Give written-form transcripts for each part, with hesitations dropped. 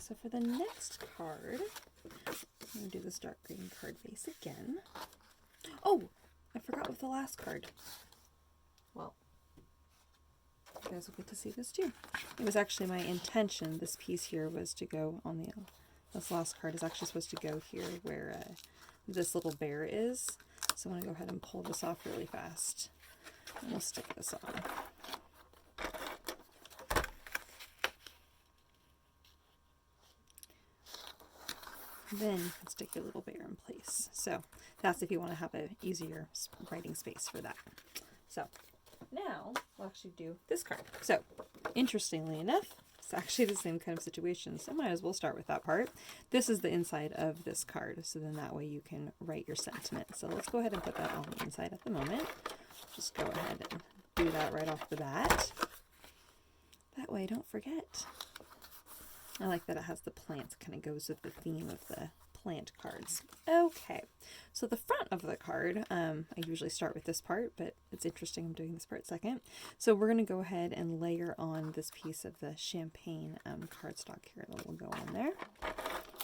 so for the next card, I'm going to do this dark green card base again. Oh, I forgot with the last card. Well, you guys will get to see this too. It was actually my intention, this piece here was to go on the, this last card is actually supposed to go here where this little bear is. So I'm going to go ahead and pull this off really fast. And we'll stick this on. Then you can stick your little bear in place. So that's if you want to have an easier writing space for that. So now we'll actually do this card. So interestingly enough, it's actually the same kind of situation. So I might as well start with that part. This is the inside of this card. So then that way you can write your sentiment. So let's go ahead and put that on the inside at the moment. Just go ahead and do that right off the bat. That way don't forget. I like that it has the plants, kind of goes with the theme of the plant cards. Okay, so the front of the card, I usually start with this part, but it's interesting I'm doing this part second. So we're going to go ahead and layer on this piece of the champagne cardstock here that will go on there.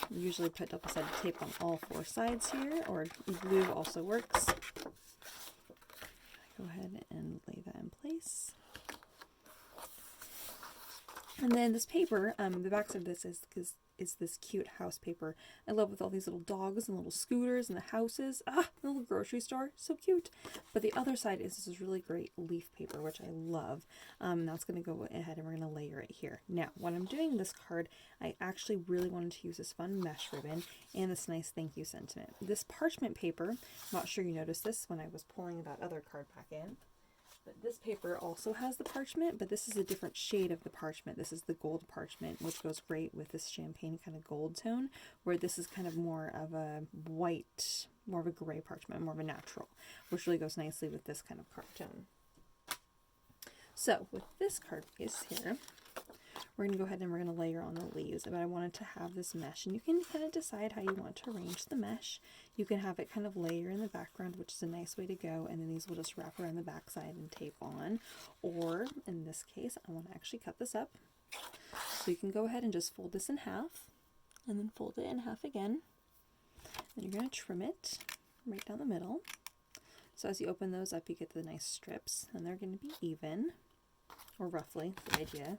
We usually put double-sided tape on all 4 sides here, or glue also works. Go ahead and lay that in place. And then this paper, the back side of this is this cute house paper. I love with all these little dogs and little scooters and the houses. Ah, the little grocery store, so cute. But the other side is this really great leaf paper, which I love. That's going to go ahead and we're going to layer it here. Now, when I'm doing this card, I actually really wanted to use this fun mesh ribbon and this nice thank you sentiment. This parchment paper, I'm not sure you noticed this when I was pulling that other card back in. But this paper also has the parchment, but this is a different shade of the parchment. This is the gold parchment, which goes great with this champagne kind of gold tone, where this is kind of more of a white, more of a gray parchment, more of a natural, which really goes nicely with this kind of card tone. So with this card piece here, we're going to go ahead and we're going to layer on the leaves, but I wanted to have this mesh, and you can kind of decide how you want to arrange the mesh. You can have it kind of layer in the background, which is a nice way to go, and then these will just wrap around the back side and tape on. Or in this case, I want to actually cut this up. So you can go ahead and just fold this in half, and then fold it in half again. Then you're going to trim it right down the middle. So as you open those up, you get the nice strips, and they're going to be even, or roughly, the idea.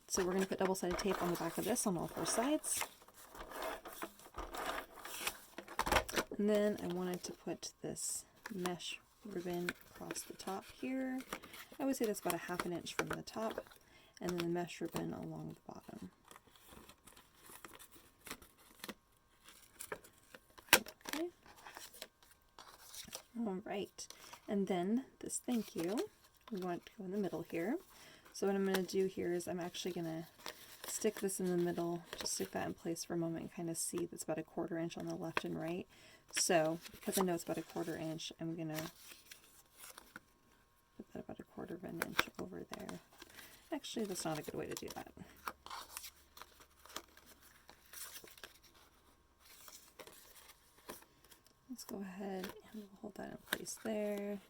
So we're going to put double-sided tape on the back of this on all 4 sides. And then I wanted to put this mesh ribbon across the top here. I would say that's about a ½ inch from the top, and then the mesh ribbon along the bottom. Okay. All right. And then this thank you, we want it to go in the middle here. So what I'm going to do here is I'm actually going to stick this in the middle, just stick that in place for a moment and kind of see that's about a ½ inch on the left and right. So because I know it's about a ½ inch, I'm going to put that about a ½ of an inch over there. Actually, that's not a good way to do that. Let's go ahead and we'll hold that in place there.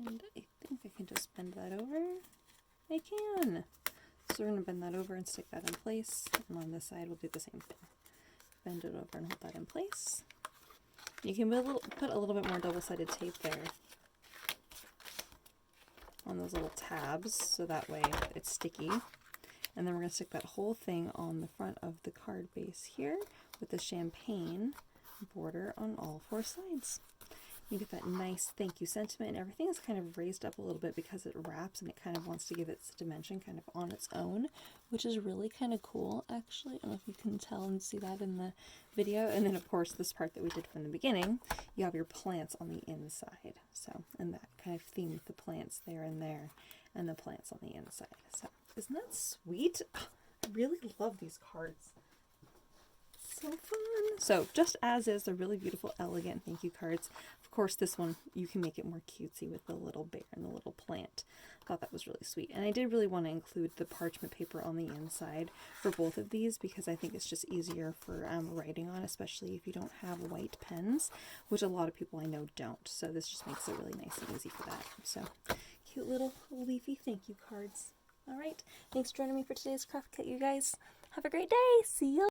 And I think I can just bend that over. I can. So we're going to bend that over and stick that in place. And on this side, we'll do the same thing. Bend it over and hold that in place. You can put a little bit more double-sided tape there on those little tabs, so that way it's sticky. And then we're going to stick that whole thing on the front of the card base here with the champagne border on all 4 sides. You get that nice thank you sentiment, and everything is kind of raised up a little bit because it wraps and it kind of wants to give its dimension kind of on its own, which is really kind of cool actually. I don't know if you can tell and see that in the video. And then of course this part that we did from the beginning, you have your plants on the inside. So, and that kind of theme with the plants there and there and the plants on the inside. So isn't that sweet? I really love these cards. So fun. So just as is, they're really beautiful, elegant thank you cards. Of course, this one, you can make it more cutesy with the little bear and the little plant. I thought that was really sweet. And I did really want to include the parchment paper on the inside for both of these because I think it's just easier for writing on, especially if you don't have white pens, which a lot of people I know don't. So this just makes it really nice and easy for that. So cute little leafy thank you cards. All right, thanks for joining me for today's craft kit, you guys. Have a great day. See you.